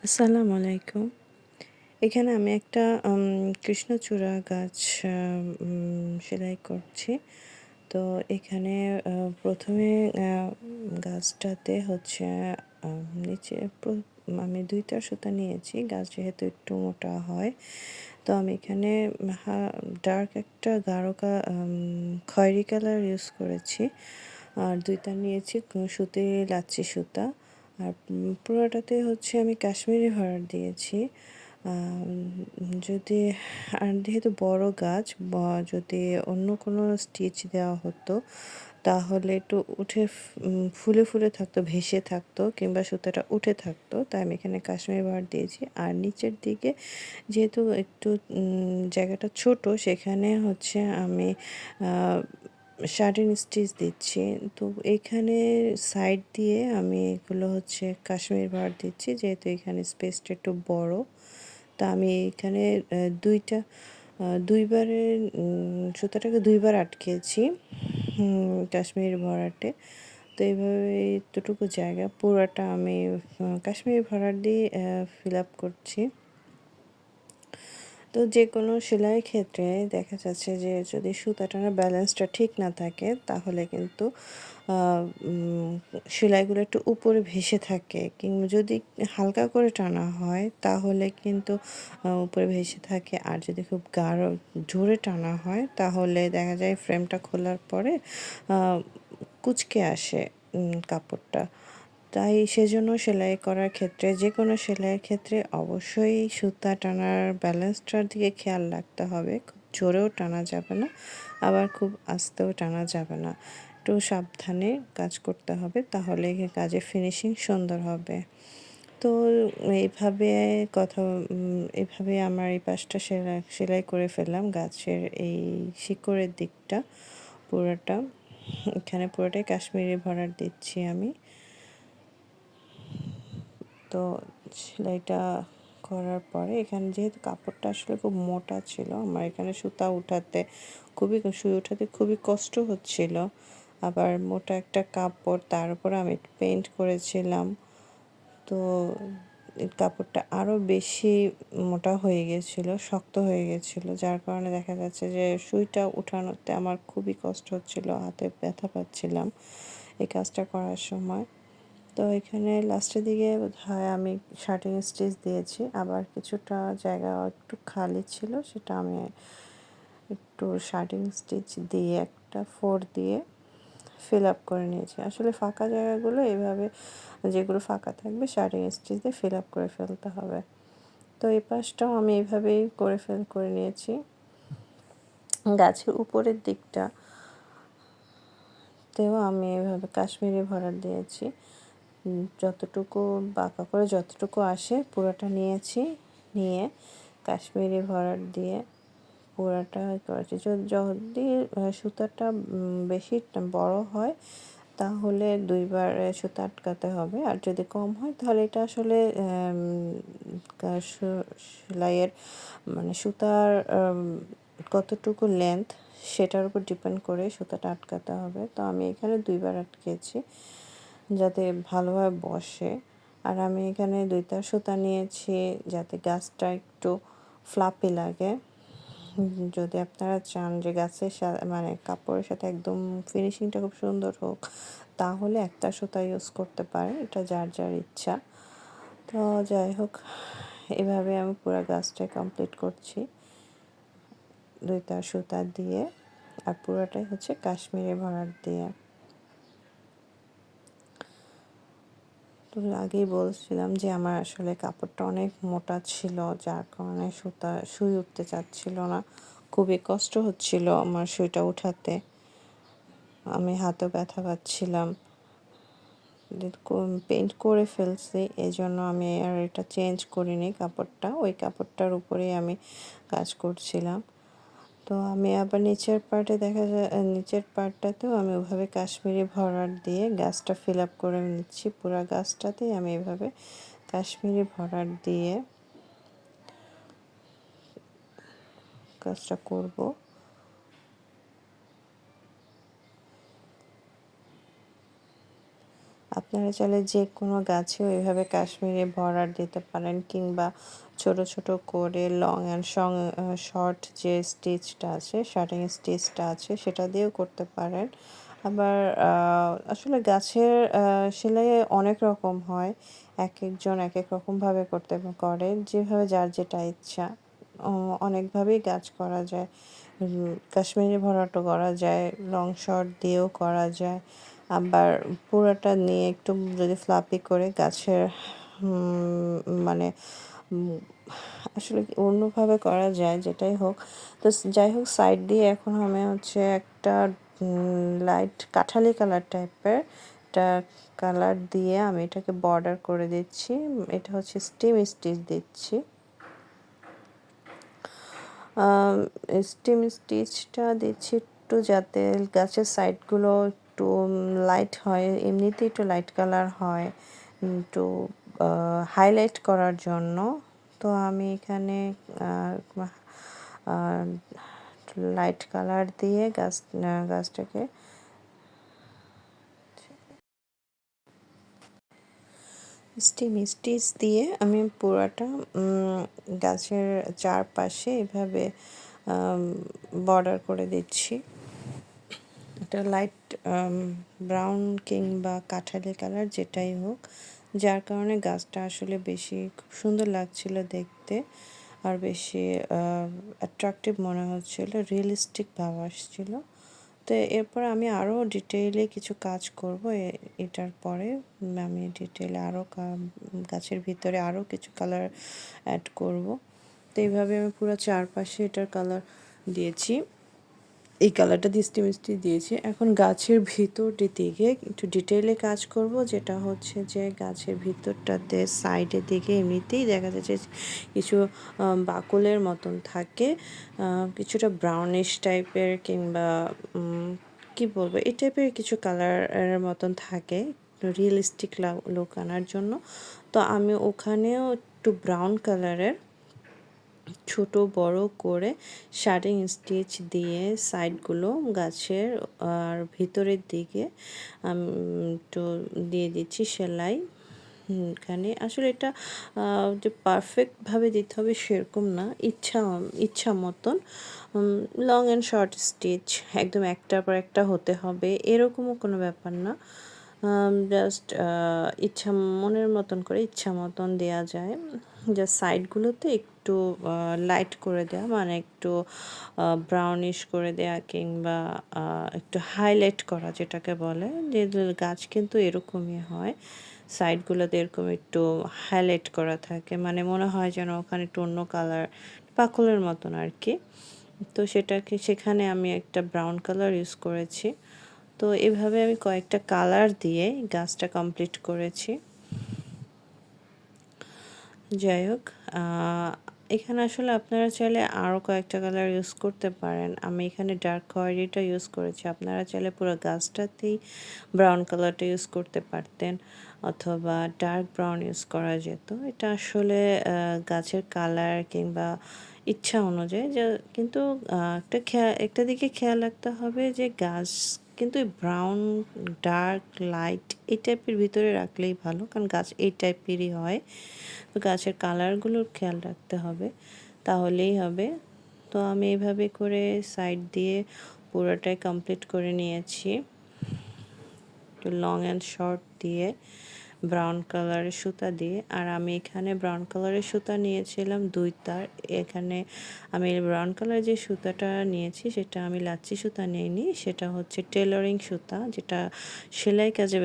আসসালামু আলাইকুম। এখানে আমি একটা কৃষ্ণচূড়া গাছ সেলাই করছি। তো এখানে প্রথমে আ গাছটাতে হচ্ছে নিচে আমি ২ টা সুতা নিয়েছি। গাছ যেহেতু একটু মোটা হয়। তো আমি এখানে হা ডার্ক একটা গাঢ় খয়েরি কালার ইউজ করেছি। আর ২ টা নিয়েছি সুতি লাচ্ছি সুতা। আর পুরোটাতে হচ্ছে আমি কাশ্মীরি ভরাট দিয়েছি। যদি আর যেহেতু বড় গাছ যদি অন্য কোনো স্টিচ দেওয়া হতো তাহলে একটু উঠে ফুলে, ফুলে থাকতো, ভেসে থাকতো কিংবা সুতাটা উঠে থাকতো। তাই আমি এখানে কাশ্মীরি ভরাট দিয়েছি। আর নিচের দিকে যেহেতু একটু জায়গাটা ছোট সেখানে হচ্ছে আমি আ শার্টিন স্টিচ দিচ্ছি। তো এইখানে সাইড দিয়ে আমি এগুলো হচ্ছে কাশ্মীরি ভরাট দিচ্ছি যেহেতু এখানে স্পেসটা একটু বড়। তা আমি এখানে ২ টা ২ বারে সুতাটাকে ২ বার আটকিয়েছি কাশ্মীরি ভরাটে। তো এইভাবে এতটুকু জায়গা পুরাটা আমি কাশ্মীরি ভরাট দিয়ে ফিল আপ করছি। তো যেকোনো সেলাইয়ের ক্ষেত্রে দেখা যাচ্ছে যে যদি সুতা টানার ব্যালেন্সটা ঠিক না থাকে তাহলে কিন্তু আ উম সেলাইগুলো একটু উপরে ভেসে থাকে কিংবা যদি হালকা করে টানা হয় তাহলে কিন্তু উপরে ভেসে থাকে। আর যদি খুব গাঢ় জোরে টানা হয় তাহলে দেখা যায় ফ্রেমটা খোলার পরে আ কুঁচকে আসে কাপড়টা। তাই সেজন্য সেলাই করার ক্ষেত্রে যেকোনো সেলাইয়ের ক্ষেত্রে অবশ্যই সুতা টানার ব্যালেন্সটার দিকে খেয়াল রাখতে হবে। খুব জোরেও টানা যাবে না, আবার খুব আস্তেও টানা যাবে না। একটু সাবধানে কাজ করতে হবে তাহলে কাজের ফিনিশিং সুন্দর হবে। তো এইভাবে এভাবে আমার এই পাশটা সেলাই করে ফেললাম গাছের এই শিকড়ের দিকটা পুরোটা। এখানে পুরোটাই কাশ্মীরি ভরাট দিচ্ছি আমি। তো সেলাইটা করার পরে এখানে যেহেতু কাপড়টা আসলে খুব মোটা ছিল আমার এখানে সুই উঠাতে খুবই কষ্ট হচ্ছিল। আবার মোটা একটা কাপড় তার উপর আমি পেইন্ট করেছিলাম। তো এই কাপড়টা আরও বেশি মোটা হয়ে গেছিলো, শক্ত হয়ে গেছিলো। যার কারণে দেখা যাচ্ছে যে সুইটা উঠানোতে আমার খুবই কষ্ট হচ্ছিলো, হাতে ব্যথা পাচ্ছিলাম এই কাজটা করার সময়। তো এখানে লাস্টের দিকে বোধহয় আমি শার্টিং স্টিচ দিয়েছি। আবার কিছুটা জায়গা একটু খালি ছিল সেটা আমি একটু শার্টিং স্টিচ দিয়ে একটা 4 দিয়ে ফিল আপ করে নিয়েছি। আসলে ফাঁকা জায়গাগুলো এভাবে যেগুলো ফাঁকা থাকবে শার্টিং স্টিচ দিয়ে ফিল আপ করে ফেলতে হবে। তো এই পাশটাও আমি এভাবেই করে নিয়েছি। গাছের উপরের দিকটাতেও আমি এভাবে কাশ্মীরি ভরাট দিয়েছি। যতটুকু বাঁকা করে যতটুকু আসে পুরোটা নিয়েছি, নিয়ে কাশ্মীরি ভরাট দিয়ে পুরাটা করেছি। যদি সুতাটা বেশি বড় হয় তাহলে ২ বার সুতা আটকাতে হবে। আর যদি কম হয় তাহলে এটা আসলে সেলাইয়ের মানে সুতার কতটুকু লেন্থ সেটার উপর ডিপেন্ড করে সুতাটা আটকাতে হবে। তো আমি এখানে ২ বার আটকেছি যাতে ভালোভাবে বসে। আর আমি এখানে ২ তার সুতা নিয়েছি যাতে গাছটা একটু ফ্লাপি লাগে। যদি আপনারা চান যে মানে কাপড়ের সাথে একদম ফিনিশিংটা খুব সুন্দর হোক তাহলে একটা সুতা ইউজ করতে পারেন, এটা যার যার ইচ্ছা। তো যাই হোক এভাবে আমি পুরো গাছটা কমপ্লিট করছি ২ তার সুতা দিয়ে। আর পুরোটাই হচ্ছে কাশ্মীরি ভরাট দিয়ে। তো আগেই বলছিলাম যে আমার আসলে কাপড়টা অনেক মোটা ছিল যার কারণে সুই উঠতে চাচ্ছিল না, খুবই কষ্ট হচ্ছিল আমার সুইটা উঠাতে, আমি হাতেও ব্যথা পাচ্ছিলাম। পেইন্ট করে ফেলছি এই জন্য আমি আর এটা চেঞ্জ করিনি কাপড়টা, ওই কাপড়টার উপরেই আমি কাজ করছিলাম। তো আমি আবার নিচের পার্টটাতেও আমি ওভাবে কাশ্মীরি ভরাট দিয়ে গাছটা ফিল আপ করে নিচ্ছি। পুরো গাছটাতেই আমি এভাবে কাশ্মীরি ভরাট দিয়ে কাজটা করব। আপনারা চাইলে যে কোনো গাছেও এভাবে কাশ্মীরি বর্ডার দিতে পারেন, কিংবা ছোট ছোট করে লং অ্যান্ড শর্ট যে স্টিচটা আছে, শার্টিং স্টিচটা আছে, সেটা দিয়েও করতে পারেন। আবার আসলে গাছের সেলাই অনেক রকম হয়, এক একজন এক এক রকমভাবে করে, যেভাবে যার যেটা ইচ্ছা। অনেকভাবেই কাজ করা যায়। কাশ্মীরি ভরাটও করা যায়, লং শর্ট দিয়েও করা যায়। আবার পুরোটা নিয়ে একটু যদি ফ্লাপি করে গাছের মানে আসলে অন্যভাবে করা যায়, যেটাই হোক। তো যাই হোক, সাইড দিয়ে এখন আমি হচ্ছে একটা লাইট কাঠালি কালার টাইপের একটা কালার দিয়ে আমি এটাকে বর্ডার করে দিচ্ছি। এটা হচ্ছে স্টিম স্টিচ দিচ্ছি। স্টিম স্টিচটা দিচ্ছি একটু যাতে গাছের সাইডগুলো একটু লাইট হয়, এমনিতেই একটু লাইট কালার হয়, একটু হাইলাইট করার জন্য। তো আমি এখানে লাইট কালার দিয়ে গাছটাকে স্টিম স্টিচ দিয়ে আমি পুরাটা গাছের চারপাশে এভাবে বর্ডার করে দিচ্ছি। এটা লাইট ব্রাউন কিংবা কাঠালি কালার যেটাই হোক, যার কারণে গাছটা আসলে বেশি খুব সুন্দর লাগছিল দেখতে, আর বেশি অ্যাট্রাকটিভ মনে হচ্ছিল, রিয়েলিস্টিক ভাব আসছিল। তো এরপর আমি আরও ডিটেইলে কিছু কাজ করব। এটার পরে আমি ডিটেইলে আরও গাছের ভিতরে আরও কিছু কালার অ্যাড করব। তো এইভাবে আমি পুরো চারপাশে এটার কালার দিয়েছি, এই কালারটা দিস্তি মিষ্টি দিয়েছি। এখন গাছের ভিতরটির দিকে একটু ডিটেইলে কাজ করব, যেটা হচ্ছে যে গাছের ভিতরটাতে সাইডের দিকে এমনিতেই দেখা যাচ্ছে কিছু বাকলের মতন থাকে, কিছুটা ব্রাউনিশ টাইপের কিংবা কি বলবো, এই টাইপের কিছু কালারের মতন থাকে রিয়েলিস্টিক লুক আনার জন্য। তো আমি ওখানেও একটু ব্রাউন কালারের ছোট বড় করে শার্টিং স্টিচ দিয়ে সাইডগুলো গাছের আর ভিতরের দিকে একটু দিয়ে দিচ্ছি সেলাই। এখানে আসলে এটা যে পারফেক্টভাবে দিতে হবে সেরকম না, ইচ্ছা মতন লং অ্যান্ড শর্ট স্টিচ একদম একটার পর একটা হতে হবে এরকমও কোনো ব্যাপার না। জাস্ট ইচ্ছা মনের মতন করে ইচ্ছা মতন দেওয়া যায়। জাস্ট সাইডগুলোতে একটু লাইট করে দেওয়া, মানে একটু ব্রাউনিশ করে দেওয়া কিংবা একটু হাইলাইট করা যেটাকে বলে, যে গাছ কিন্তু এরকমই হয়, সাইডগুলোতে এরকম একটু হাইলাইট করা থাকে, মানে মনে হয় যেন ওখানে একটু অন্য কালার পাকলের মতন আর কি। তো সেখানে আমি একটা ব্রাউন কালার ইউজ করেছি। তো এভাবে আমি কয়েকটা কালার দিয়ে গাছটা কমপ্লিট করেছি। যাই হোক, এখানে আসলে আপনারা চাইলে আরও কয়েকটা কালার ইউজ করতে পারেন। আমি এখানে ডার্ক খয়েরিটা ইউজ করেছি, আপনারা চাইলে পুরো গাছটাতেই ব্রাউন কালারটা ইউজ করতে পারতেন, অথবা ডার্ক ব্রাউন ইউজ করা যেত। এটা আসলে গাছের কালার কিংবা ইচ্ছা অনুযায়ী যে, কিন্তু একটা দিকে খেয়াল রাখতে হবে যে গাছ কিন্তু ব্রাউন, ডার্ক, লাইট এই টাইপের ভিতরে রাখলেই ভালো, কারণ গাছ এই টাইপেরই হয়। তো গাছের কালারগুলোর খেয়াল রাখতে হবে, তাহলেই হবে। তো আমি এইভাবে করে সাইড দিয়ে পুরোটাই কমপ্লিট করে নিয়েছি, একটু লং অ্যান্ড শর্ট দিয়ে ব্রাউন কালারের সুতা দিয়ে। আর আমি এখানে ব্রাউন কালারের সুতা নিয়েছিলাম 2 তার। এখানে আমি ব্রাউন কালারের যে সুতাটা নিয়েছি সেটা আমি লাচ্ছি সুতা নিইনি, সেটা হচ্ছে টেলরিং সুতা, যেটা সেলাই কাজে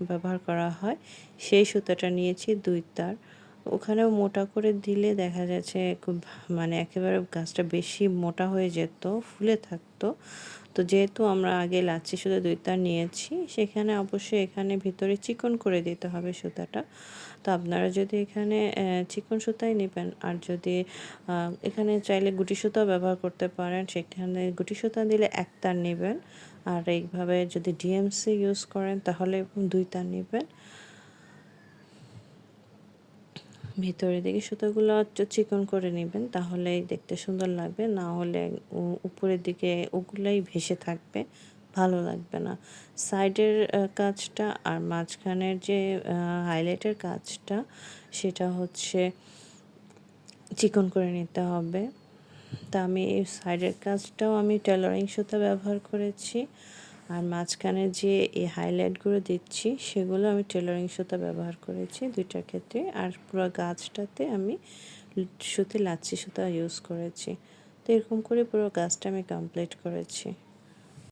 ব্যবহার করা হয়, সেই সুতাটা নিয়েছি 2 তার। ওখানেও মোটা করে দিলে দেখা যাচ্ছে খুব, মানে একেবারে গাছটা বেশি মোটা হয়ে যেত, ফুলে থাকতো। তো যেহেতু আমরা আগে লাচ্ছি সুতা 2 তার নিয়েছি, সেখানে অবশ্যই এখানে ভিতরে চিকন করে দিতে হবে সুতাটা। তো আপনারা যদি এখানে চিকন সুতাই নেবেন, আর যদি এখানে চাইলে গুটি সুতাও ব্যবহার করতে পারেন, সেখানে গুটি সুতা দিলে 1 তার নেবেন। আর এইভাবে যদি ডিএমসি ইউজ করেন তাহলে 2 তার নেবেন। ভিতরের দিকে সুতোগুলো একটু চিকন করে নেবেন, তাহলেই দেখতে সুন্দর লাগবে, না হলে উপরের দিকে ওগুলাই ভেসে থাকবে, ভালো লাগবে না। সাইডের কাজটা আর মাঝখানের যে হাইলাইটের কাজটা সেটা হচ্ছে চিকন করে নিতে হবে। তা আমি এই সাইডের কাজটাও আমি টেলারিং সুতা ব্যবহার করেছি, আর মাঝখানে যে এই হাইলাইটগুলো দিচ্ছি সেগুলো আমি টেলারিং সুতা ব্যবহার করেছি দুইটার ক্ষেত্রে। আর পুরো গাছটাতে আমি লাচ্ছি সুতা ইউজ করেছি। তো এরকম করে পুরো গাছটা আমি কমপ্লিট করেছি।